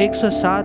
107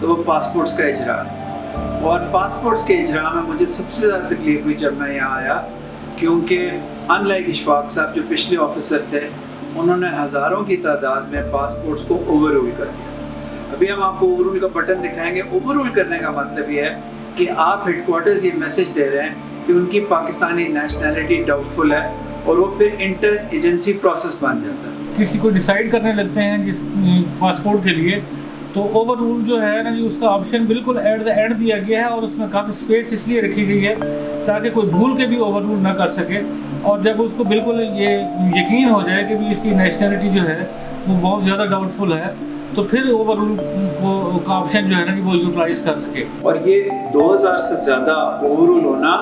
تو وہ پاسپورٹس کا اجرا. اور پاسپورٹس کے اجرا میں مجھے سب سے زیادہ تکلیف ہوئی جب میں یہاں آیا, کیونکہ ان لائک اشفاق صاحب جو پچھلے آفیسر تھے, انہوں نے ہزاروں کی تعداد میں پاسپورٹس کو اوور رول کر دیا. ابھی ہم آپ کو اوور رول کا بٹن دکھائیں گے. اوور رول کرنے کا مطلب یہ ہے کہ آپ ہیڈ کوارٹرز یہ میسج دے رہے ہیں کہ ان کی پاکستانی نیشنلٹی ڈاؤٹ فل ہے, اور وہ پھر انٹر ایجنسی پروسیس بن جاتا ہے. کسی کو ڈیسائیڈ کرنے لگتے ہیں جس پاسپورٹ کے لیے, تو اوور رول جو ہے نا جی, اس کا آپشن بالکل ایٹ دا اینڈ دیا گیا ہے, اور اس میں کافی اسپیس اس لیے رکھی گئی ہے تاکہ کوئی بھول کے بھی اوور رول نہ کر سکے. اور جب اس کو بالکل یہ یقین ہو جائے کہ بھی اس کی نیشنلٹی جو ہے وہ بہت زیادہ ڈاؤٹ فل ہے, تو پھر اوور رول کا آپشن جو ہے نا کہ وہ یوٹیلائز کر سکے. اور یہ 2000 سے زیادہ اوور رول ہونا,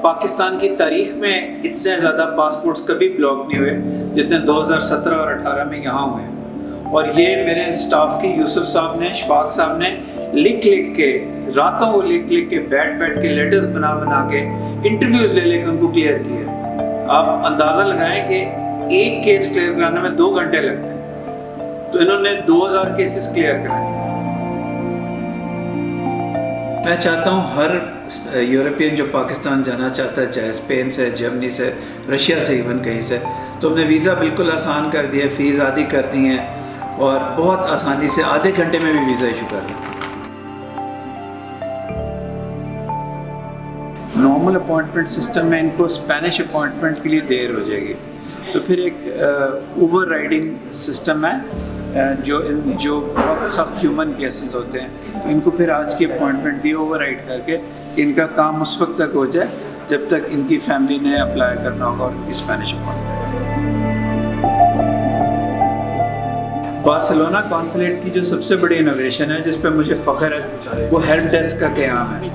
پاکستان کی تاریخ میں اتنے زیادہ پاسپورٹس کبھی بلاک نہیں ہوئے جتنے 2017 اور 18 میں یہاں ہوئے. اور یہ میرے اسٹاف کے یوسف صاحب نے, شفاق صاحب نے لکھ کے, راتوں کو لکھ کے, بیٹھ کے لیٹرز بنا کے, انٹرویوز لے کے ان کو کلیئر کیا. آپ اندازہ لگائیں کہ ایک کیس کلیئر کرانے میں 2 گھنٹے لگتے ہیں, تو انہوں نے 2000 کیسز کلیئر کرائے. میں چاہتا ہوں ہر یورپین جو پاکستان جانا چاہتا ہے, چاہے اسپین سے, جرمنی سے, رشیا سے, ایون کہیں سے, تو ہم نے ویزا بالکل آسان کر دیا, فیس آدھی کر دی ہیں, اور بہت آسانی سے آدھے گھنٹے میں بھی ویزا ایشو کر دیا. نارمل اپوائنٹمنٹ سسٹم میں ان کو اسپینش اپوائنٹمنٹ کے لیے دیر ہو جائے گی, تو پھر ایک اوور رائڈنگ سسٹم ہے جو بہت سخت ہیومن کیسز ہوتے ہیں, ان کو پھر آج کی اپوائنٹمنٹ دی اوور رائڈ کر کے کہ ان کا کام اس وقت تک ہو جائے جب تک ان کی فیملی نے اپلائی کرنا ہوگا اور ان کی اسپینش اپوائنٹمنٹ. بارسلونا کونسلیٹ کی جو سب سے بڑی انوویشن ہے جس پہ مجھے فخر ہے, وہ ہیلپ ڈیسک کا قیام ہے.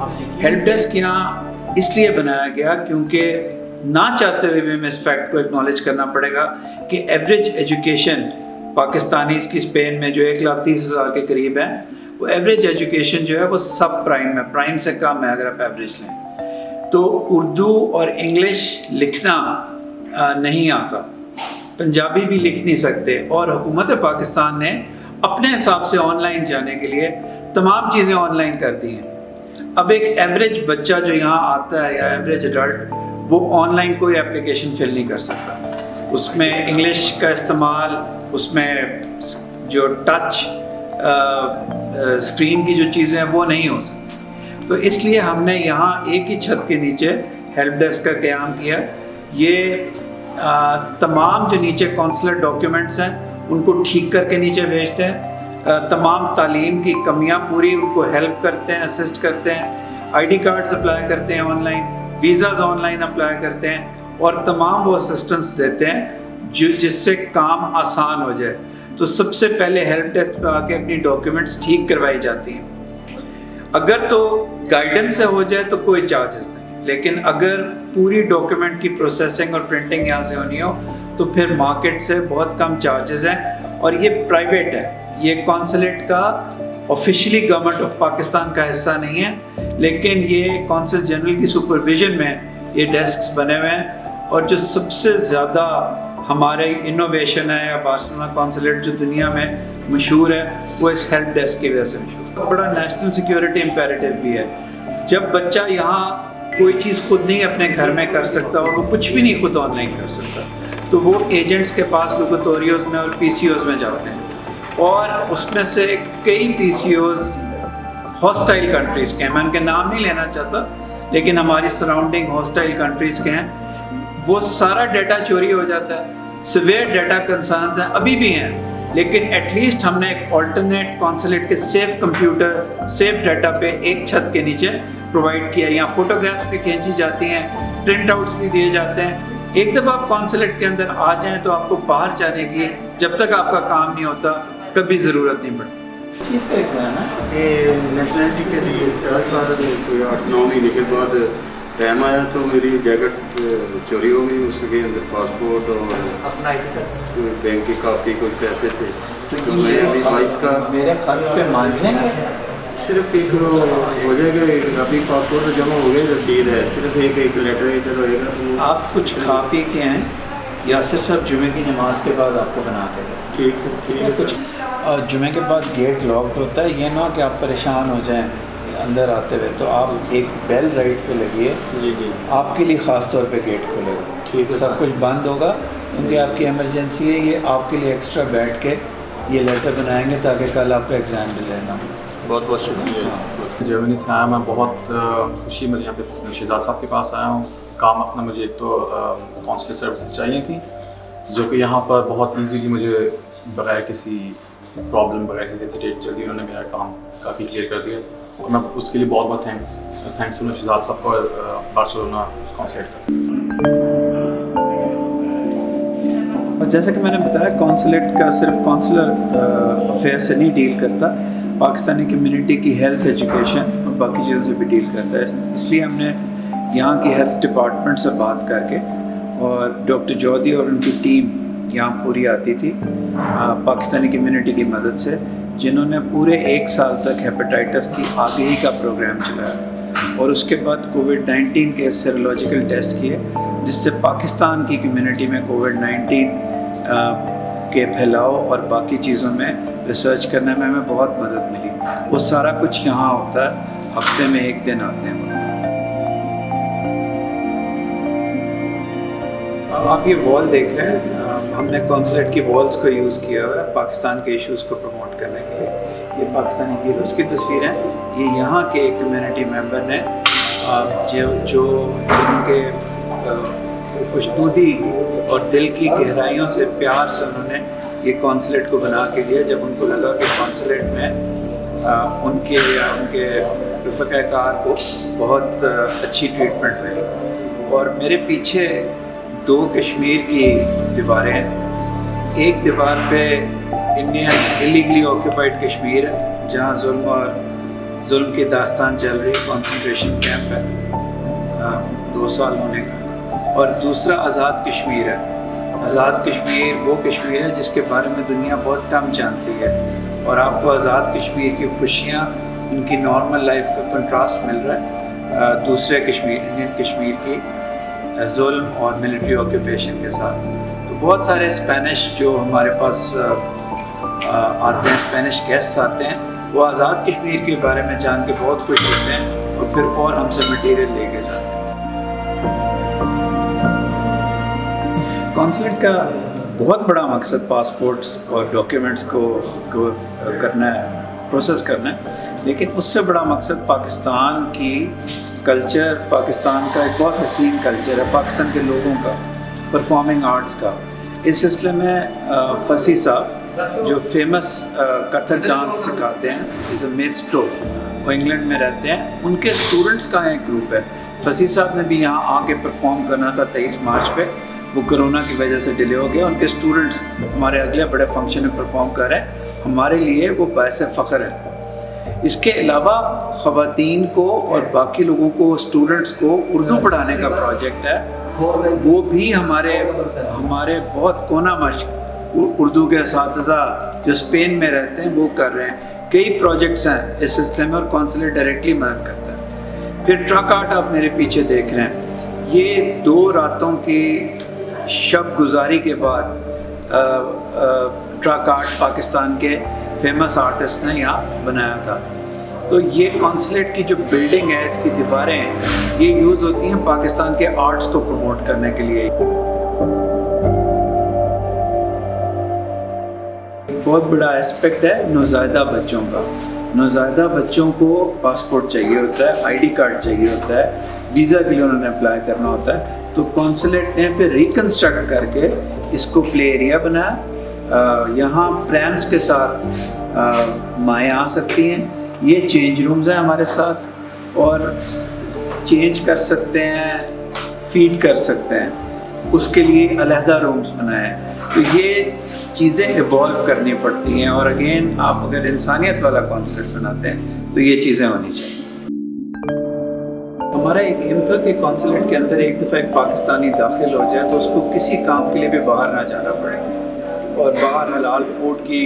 ہیلپ ڈیسک یہاں اس لیے بنایا گیا کیونکہ نہ چاہتے ہوئے بھی میں اس فیکٹ کو اکنالج کرنا پڑے گا کہ ایوریج ایجوکیشن پاکستانیز کی اسپین میں جو 1,30,000 کے قریب ہے, وہ ایوریج ایجوکیشن جو ہے وہ سب پرائم ہے, پرائم سے کم ہے اگر آپ ایوریج لیں. تو اردو اور انگلش لکھنا نہیں آتا, پنجابی بھی لکھ نہیں سکتے, اور حکومت پاکستان نے اپنے حساب سے آن لائن جانے کے لیے تمام چیزیں آن لائن کر دی ہیں. اب ایک ایوریج بچہ جو یہاں آتا ہے یا ایوریج ایڈلٹ, وہ آن لائن کوئی اپلیکیشن فل نہیں کر سکتا. اس میں انگلش کا استعمال, اس میں جو ٹچ اسکرین کی جو چیزیں ہیں وہ نہیں ہو سکتی. تو اس لیے ہم نے یہاں ایک ہی چھت کے نیچے ہیلپ ڈیسک کا قیام کیا. یہ تمام جو نیچے کونسلر ڈاکیومنٹس ہیں ان کو ٹھیک کر کے نیچے بھیجتے ہیں, تمام تعلیم کی کمیاں پوری ان کو ہیلپ کرتے ہیں, اسسٹ کرتے ہیں, آئی ڈی کارڈز اپلائی کرتے ہیں on line, visas on line apply کرتے ہیں, اور تمام وہ اسسٹنس دیتے ہیں جس سے کام آسان ہو جائے. تو سب سے پہلے ہیلپ ڈیسک پہ آ کے اپنی ڈاکیومنٹس ٹھیک کروائی جاتی ہیں. اگر تو گائیڈنس سے ہو جائے تو کوئی چارجز نہیں, لیکن اگر پوری ڈاکیومنٹ کی پروسیسنگ اور پرنٹنگ یہاں سے ہونی ہو تو پھر مارکیٹ سے بہت کم چارجز ہیں. اور یہ پرائیویٹ ہے, یہ کونسلیٹ کا آفیشلی گورنمنٹ آف پاکستان کا حصہ نہیں ہے, لیکن یہ کونسل جنرل کی سپرویژن میں یہ ڈیسکس بنے ہوئے ہیں. اور جو سب سے زیادہ ہمارے انوویشن ہے یا بارسلونا کونسلیٹ جو دنیا میں مشہور ہے, وہ اس ہیلپ ڈیسک کی وجہ سے مشہور ہے. بڑا نیشنل سیکیورٹی امپیریٹو بھی ہے. جب بچہ یہاں کوئی چیز خود نہیں اپنے گھر میں کر سکتا اور وہ کچھ بھی نہیں خود آن لائن کر سکتا, تو وہ ایجنٹس کے پاس لوکیٹوریوز میں اور پی سی اوز میں جاتے ہیں, اور اس میں سے کئی پی سی اوز ہاسٹائل کنٹریز کے ہیں. میں ان کے نام نہیں لینا چاہتا, لیکن ہماری سراؤنڈنگ ہاسٹائل کنٹریز کے ہیں. وہ سارا ڈیٹا چوری ہو جاتا ہے. سویئر ڈیٹا کنسرنز ہیں, ابھی بھی ہیں, لیکن ایٹ لیسٹ ہم نے ایک آلٹرنیٹ کونسلیٹ کے سیف کمپیوٹر, سیف ڈیٹا پہ ایک چھت کے نیچے پرووائڈ کیا. یہاں فوٹوگرافس بھی کھینچی جاتی ہیں, پرنٹ آؤٹس بھی دیے جاتے ہیں. ایک دفعہ آپ کونسلیٹ کے اندر آ جائیں تو آپ کو باہر جانے کی جب تک آپ کا کام نہیں ہوتا کبھی ضرورت نہیں پڑتی. چیز کا ایگزام ہے یہ نیشنلٹی کے لیے 4 سال کوئی 8-9 مہینے کے بعد ٹائم آیا تو میری جیکٹ چوری ہو گئی. اس کے اندر پاسپورٹ اور بینک کی کاپی کچھ پیسے تھے. تو میں ابھی 22 کا میرے خط پہ مان جائیں گے, صرف ایک ہو جائے گا. ابھی پاسپورٹ جمع ہو گئی, رسید ہے, صرف ایک لیٹر ادھر ہوئے گا. آپ کچھ کھا پی کے ہیں یاسر صاحب جمعے کی نماز کے بعد آپ کو بنا کے دیں. ٹھیک ہے کچھ جمعے کے بعد گیٹ لاک ہوتا ہے, یہ نہ کہ آپ پریشان ہو جائیں اندر آتے ہوئے, تو آپ ایک بیل رائٹ پہ لگیے, جی آپ کے لیے خاص طور پہ گیٹ کھولے گا. ٹھیک ہے, سب کچھ بند ہوگا کیونکہ آپ کی ایمرجنسی ہے. یہ آپ کے لیے ایکسٹرا بیٹھ کے یہ لیٹر بنائیں گے تاکہ کل آپ کا ایگزام ڈیلے نہ ہو. بہت بہت شکریہ. جرمنی سے آیا میں, بہت خوشی ملی یہاں پہ شہزاد صاحب کے پاس آیا ہوں. کام اپنا مجھے ایک تو کونسلر سروسز چاہیے تھی جو کہ یہاں پر بہت ایزیلی مجھے بغیر کسی پرابلم بغیر کسی ہیزیٹیٹ جلدی انہوں نے میرا کام کافی کلیئر کر دیا, اور میں اس کے لیے بہت بہت تھینکفل ہوں شہزاد صاحب کو اور بارسلونا کونسلیٹ کا. اور جیسا کہ میں نے بتایا کونسلیٹ کا صرف کونسلر افیئر سے نہیں ڈیل کرتا, پاکستانی کمیونٹی کی ہیلتھ ایجوکیشن اور باقی چیزوں سے بھی ڈیل کرتا ہے. اس لیے ہم نے یہاں کی ہیلتھ ڈپارٹمنٹ سے بات کر کے, اور ڈاکٹر جودی اور ان کی ٹیم یہاں پوری آتی تھی پاکستانی کمیونٹی کی مدد سے, جنہوں نے پورے 1 سال تک ہیپاٹائٹس کی آگہی کا پروگرام چلایا, اور اس کے بعد کووڈ-19 کے سیرولوجیکل ٹیسٹ کیے, جس سے پاکستان کی کمیونٹی میں کووڈ-19 کے پھیلاؤ اور باقی چیزوں میں ریسرچ کرنے میں ہمیں بہت مدد ملی. وہ سارا کچھ یہاں ہوتا ہے, ہفتے میں 1 دن آتے ہیں. آپ یہ وال دیکھ رہے ہیں, ہم نے کونسلیٹ کی والز کو یوز کیا ہوا ہے پاکستان کے ایشوز کو پروموٹ کرنے کے لیے. یہ پاکستانی ہیروز کی تصویر ہیں. یہ یہاں کے ایک کمیونٹی ممبر نے جن کے خوشنودی اور دل کی گہرائیوں سے پیار سے انہوں نے یہ کونسلیٹ کو بنا کے دیا, جب ان کو لگا کہ کونسلیٹ میں ان کے رفقۂ کار کو بہت اچھی ٹریٹمنٹ ملی. اور میرے پیچھے 2 کشمیر کی دیواریں ہیں. ایک دیوار پہ انڈین الیگلی آکوپائڈ کشمیر ہے, جہاں ظلم کی داستان چل رہی, کنسنٹریشن کیمپ ہے 2 سال ہونے کا. اور دوسرا آزاد کشمیر ہے. آزاد کشمیر وہ کشمیر ہے جس کے بارے میں دنیا بہت کم جانتی ہے, اور آپ کو آزاد کشمیر کی خوشیاں, ان کی نارمل لائف کا کنٹراسٹ مل رہا ہے دوسرے کشمیر, انڈین کشمیر کی ظلم اور ملٹری آکوپیشن کے ساتھ. تو بہت سارے اسپینش جو ہمارے پاس آتے ہیں, اسپینش گیسٹس آتے ہیں, وہ آزاد کشمیر کے بارے میں جان کے بہت خوش ہوتے ہیں, اور پھر اور ہم سے مٹیریل لے کے جاتے ہیں. کونسلیٹ کا بہت بڑا مقصد پاسپورٹس اور ڈاکیومنٹس کو کرنا ہے, پروسیس کرنا ہے, لیکن اس سے بڑا مقصد پاکستان کی کلچر, پاکستان کا ایک بہت حسین کلچر ہے, پاکستان کے لوگوں کا, پرفارمنگ آرٹس کا. اس سلسلے میں فصیح صاحب جو فیمس کتھک ڈانس سکھاتے ہیں, از اے میسٹرو, وہ انگلینڈ میں رہتے ہیں, ان کے اسٹوڈنٹس کا ایک گروپ ہے. فصیح صاحب نے بھی یہاں آ کے پرفارم کرنا تھا 23 مارچ پہ, وہ کرونا کی وجہ سے ڈیلے ہو گیا. ان کے اسٹوڈنٹس ہمارے اگلے بڑے فنکشن میں پرفارم کر رہے ہیں, ہمارے لیے وہ باعث فخر ہے. اس کے علاوہ خواتین کو اور باقی لوگوں کو, اسٹوڈنٹس کو اردو پڑھانے کا پروجیکٹ ہے, وہ بھی ہمارے بہت کونا مشق اردو کے اساتذہ جو اسپین میں رہتے ہیں وہ کر رہے ہیں. کئی پروجیکٹس ہیں اس سلسلے میں, اور کونسلیٹ ڈائریکٹلی مدد کرتا ہے. پھر ٹرک آرٹ آپ میرے پیچھے دیکھ رہے ہیں, یہ 2 راتوں کی شب گزاری کے بعد ٹرک آرٹ پاکستان کے فیمس آرٹسٹ نے یہاں بنایا تھا. تو یہ کونسلیٹ کی جو بلڈنگ ہے, اس کی دیواریں ہیں, یہ یوز ہوتی ہیں پاکستان کے آرٹس کو پروموٹ کرنے کے لیے. بہت بڑا اسپیکٹ ہے نوزائیدہ بچوں کا. نوزائیدہ بچوں کو پاسپورٹ چاہیے ہوتا ہے, آئی ڈی کارڈ چاہیے ہوتا ہے, ویزا کے لیے انہوں نے اپلائی کرنا ہوتا ہے. تو کونسلیٹ نے پھر ریکنسٹرکٹ کر کے اس کو پلے ایریا بنایا. یہاں پریمس کے ساتھ مائیں آ سکتی ہیں. یہ چینج رومز ہیں ہمارے ساتھ, اور چینج کر سکتے ہیں, فیڈ کر سکتے ہیں, اس کے لیے علیحدہ رومز بنائے ہیں. تو یہ چیزیں ایوالو کرنی پڑتی ہیں, اور اگین آپ اگر انسانیت والا کونسلیٹ بناتے ہیں تو یہ چیزیں ہونی چاہیے. ہمارا ایک ایم تھا کہ کونسلیٹ کے اندر ایک دفعہ ایک پاکستانی داخل ہو جائے تو اس کو کسی کام کے لیے بھی باہر نہ جانا پڑے, اور باہر حلال فوڈ کی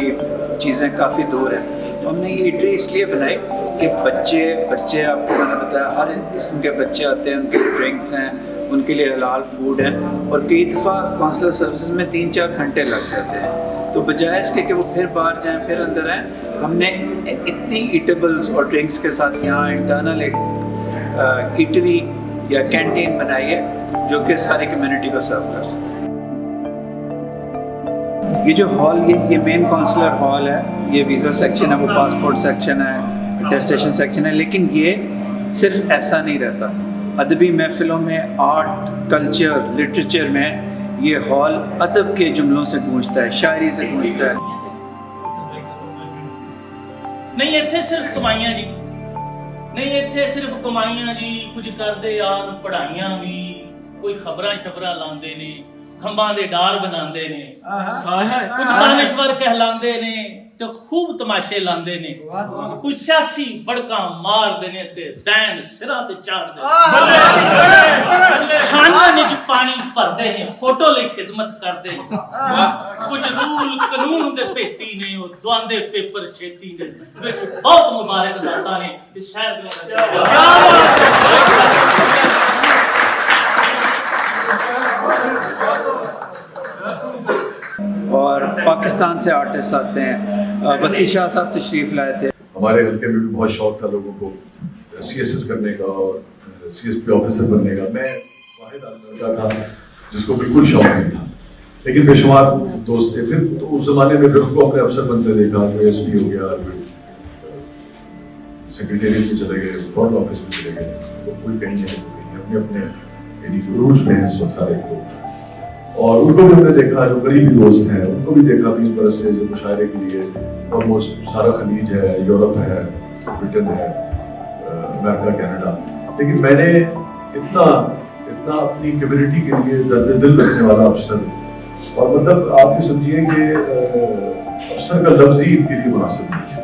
چیزیں کافی دور ہیں. تو ہم نے یہ ایٹری اس لیے بنائی کہ بچے آپ کو میں نے بتایا ہر قسم کے بچے آتے ہیں, ان کے لیے ڈرنکس ہیں, ان کے لیے حلال فوڈ ہے، اور کئی دفعہ کونسلر سروسز میں 3-4 گھنٹے لگ جاتے ہیں. تو بجائے اس کے کہ وہ پھر باہر جائیں پھر اندر آئیں، ہم نے اتنی ایٹیبلز اور ڈرنکس کے ساتھ یہاں انٹرنل ایک ایٹری یا کینٹین بنائی ہے جو کہ ساری کمیونٹی کو سرو کر سکے. یہ جو ہال، یہ مین کونسلر ہال ہے، یہ ویزا سیکشن ہے، وہ پاسپورٹ سیکشن ہے، اٹیسٹیشن سیکشن ہے. لیکن یہ صرف ایسا نہیں رہتا. ادبی محفلوں میں، آرٹ، کلچر، لٹریچر میں یہ ہال ادب کے جملوں سے گونجتا ہے، شاعری سے گونجتا ہے. نہیں اتنے صرف کمائیاں جی، نہیں اتنے صرف کمائیاں جی، کچھ کرتے آن پڑھائیاں بھی، کوئی خبراں شبراں لاندے نے، کھمباں دے ڈار بناندے نے، کچھ دانشور کہلاندے نے تے خوب تماشے لاندے نے، کچھ سیاسی بڑکاں مار دے نے تے دین سراں تے چاڑ دے، چھاناں وچ پانی بھردے نے، فوٹو لئی خدمت کردے نے، کچھ رول قانون دے پیتی نے، او دواندے پیپر چھیتی نے، وچ بہت مبارک ذاتاں نے اس شہر دے. اور پاکستان سے آرٹسٹ آتے ہیں. وسیع شاہ صاحب تشریف لائے تھے. ہمارے حلقے میں بھی بہت شوق تھا لوگوں کو سی ایس ایس کرنے کا اور سی ایس پی آفیسر بننے کا. میں واحد لڑکا تھا جس کو بالکل شوق نہیں تھا، لیکن بے شمار دوست تھے. پھر تو اس زمانے میں پھر ان کو اپنے افسر بنتے دیکھا، کوئی ایس پی ہو گیا، سیکریٹریٹ میں چلے گئے، فورن آفس میں چلے گئے، کوئی کہیں نہیں کہیں اپنے اپنے یعنی عروج میں ہیں اس وقت سارے لوگ. اور ان کو بھی ہم نے دیکھا جو قریبی دوست ہیں، ان کو بھی دیکھا 20 برس سے جو مشاعرے کے لیے آلموسٹ سارا خلیج ہے، یورپ ہے، برٹن ہے، امریکہ، کینیڈا. لیکن میں نے اتنا اپنی کمیونٹی کے لیے درد دل رکھنے والا افسر، اور مطلب آپ یہ سمجھیے کہ افسر کا لفظ ہی ان کے لیے مناسب نہیں ہے.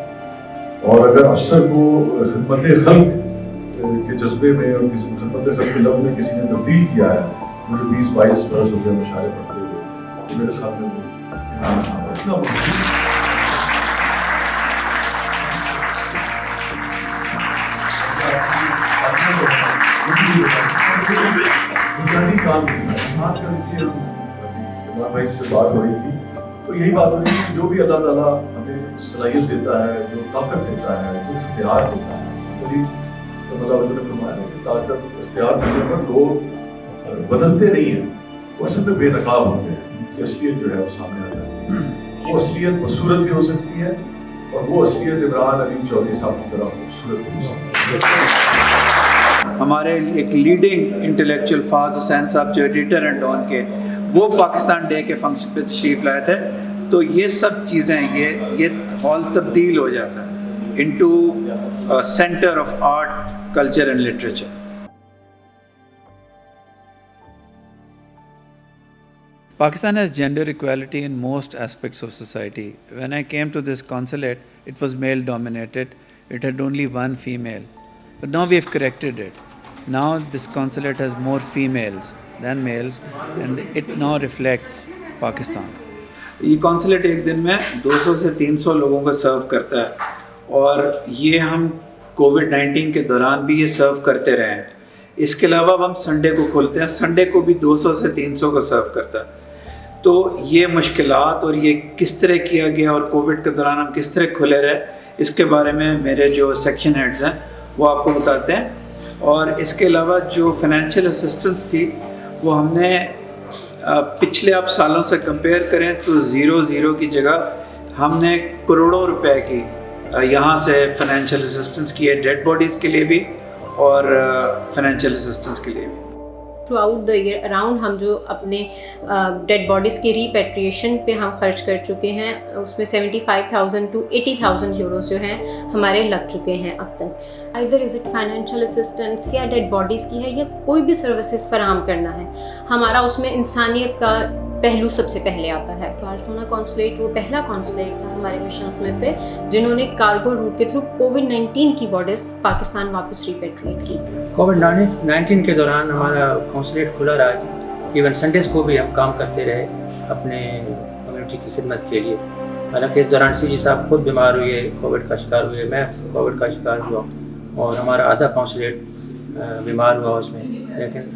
اور اگر افسر کو خدمت خلق کے جذبے میں اور کسی خدمت خلق کے لفظ میں کسی نے تبدیل کیا ہے، مجھے 20-22 برس ہو گئے مشاعرے پڑھتے ہوئے، تو میرے خیال میں اتنا کام ساتھ کر کے عمران بھائی سے جو بات ہو رہی تھی، تو یہی بات ہو رہی تھی کہ جو بھی اللہ تعالیٰ ہمیں صلاحیت دیتا ہے، جو طاقت دیتا ہے، جو اختیار دیتا ہے، اللہ نے فرمایا کہ طاقت اختیار دینے پر لوگ بدلتے نہیں ہیں، وہ اصل میں بے نقاب ہوتے ہیں. ان کی اصلیت جو ہے وہ سامنے آ جاتی ہے. وہ اصلیت بدصورت بھی ہو سکتی ہے، اور وہ اصلیت عمران علیم چودھری صاحب کی طرح خوبصورت بھی ہو سکتی ہے. ہمارے ایک لیڈنگ انٹلیکچوئل فہد حسین صاحب جو ایڈیٹر ہیں ڈان کے، وہ پاکستان ڈے کے فنکشن پہ تشریف لائے تھے. تو یہ سب چیزیں، یہ ہال تبدیل ہو جاتا ہے into centre of art, culture and literature. Pakistan has gender equality in most aspects of society. When I came to this consulate, it was male dominated. It had only one female. But now we have corrected it. Now this consulate has more females than males, and it now reflects Pakistan. یہ consulate ایک دن میں 200 سے 300 لوگوں کو سرو کرتا ہے، اور یہ ہم کووڈ-19 کے دوران بھی یہ سرو کرتے رہے ہیں. اس کے علاوہ ہم سنڈے کو کھولتے ہیں، سنڈے کو بھی 200 سے 300 کو سرو کرتا ہے. تو یہ مشکلات اور یہ کس طرح کیا گیا اور کووڈ کے دوران ہم کس طرح کھلے رہے، اس کے بارے میں میرے جو سیکشن ہیڈز ہیں وہ آپ کو بتاتے ہیں. اور اس کے علاوہ جو فائنینشیل اسسٹنس تھی وہ ہم نے پچھلے آپ سالوں سے کمپیئر کریں تو 0 کی جگہ ہم نے کروڑوں روپے کی یہاں سے فائنینشیل اسسٹنس کی ہے، ڈیڈ باڈیز کے لیے بھی اور فائنینشیل اسسٹنس کے لیے بھی. Throughout the year around ہم جو اپنے ڈیڈ باڈیز کی ریپیٹریشن پہ ہم خرچ کر چکے ہیں، اس میں 75,000 to 80,000 یوروز جو ہیں ہمارے لگ چکے ہیں اب تک. ادھر از اٹ فائنینشیل اسسٹنس یا ڈیڈ باڈیز کی ہے یا کوئی بھی سروسز فراہم کرنا ہے، ہمارا اس میں انسانیت کا پہلو سب سے پہلے آتا ہے. بارسلونا کونسلیٹ وہ پہلا کونسلیٹ تھا ہمارے مشنس میں سے جنہوں نے کارگو روٹ کے تھرو کووڈ-19 کی باڈیز پاکستان واپس ریپیٹریٹ کی. کووڈ-19 کے دوران ہمارا کونسلیٹ کھلا رہا ہے. ایون سنڈیز کو بھی ہم کام کرتے رہے اپنے کمیونٹی کی خدمت کے لیے. حالانکہ اس دوران سی جی صاحب خود بیمار ہوئے، کووڈ کا شکار ہوئے، میں کووڈ کا شکار ہوا اور ہمارا آدھا کونسلیٹ بیمار ہوا اس میں. لیکن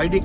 ID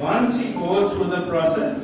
Once he goes through the process,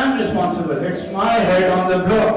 I'm responsible. It's my head on the block.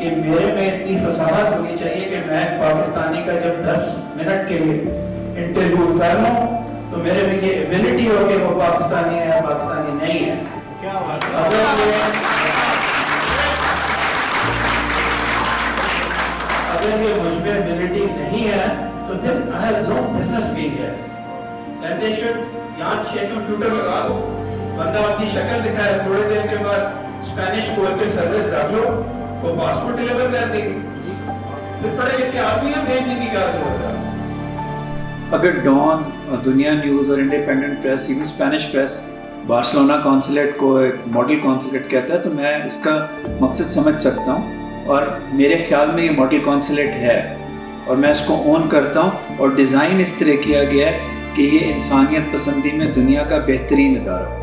کہ میرے میں اتنی فصاحت ہونی چاہیے کہ میں پاکستانی کا جب 10 منٹ کے لیے انٹرویو کر لوں تو میرے میں یہ ایبلٹی ہو کہ وہ پاکستانی ہے یا پاکستانی نہیں ہے. اگر یہ مجھ میں ایبلٹی نہیں ہے تو then I have no business being here. And they should یہاں 6 کمپیوٹر لگا دو, بندہ اپنی شکل دکھائے, تھوڑے دیر کے بعد اسپینش کور پہ سروس رکھ لو, وہ پاسپورٹ ڈیلیور کر دے گی. پھر پڑھے لکھے آدمیاں بھیجنے کی کیا ضرورت ہے؟ اگر ڈان اور دنیا نیوز اور independent press, even Spanish press Barcelona consulate کو ایک ماڈل کونسلیٹ کہتا ہے تو میں اس کا مقصد سمجھ سکتا ہوں, اور میرے خیال میں یہ ماڈل کونسلیٹ ہے اور میں اس کو اون کرتا ہوں, اور ڈیزائن اس طرح کیا گیا ہے کہ یہ انسانیت پسندی میں دنیا کا بہترین ادارہ ہو.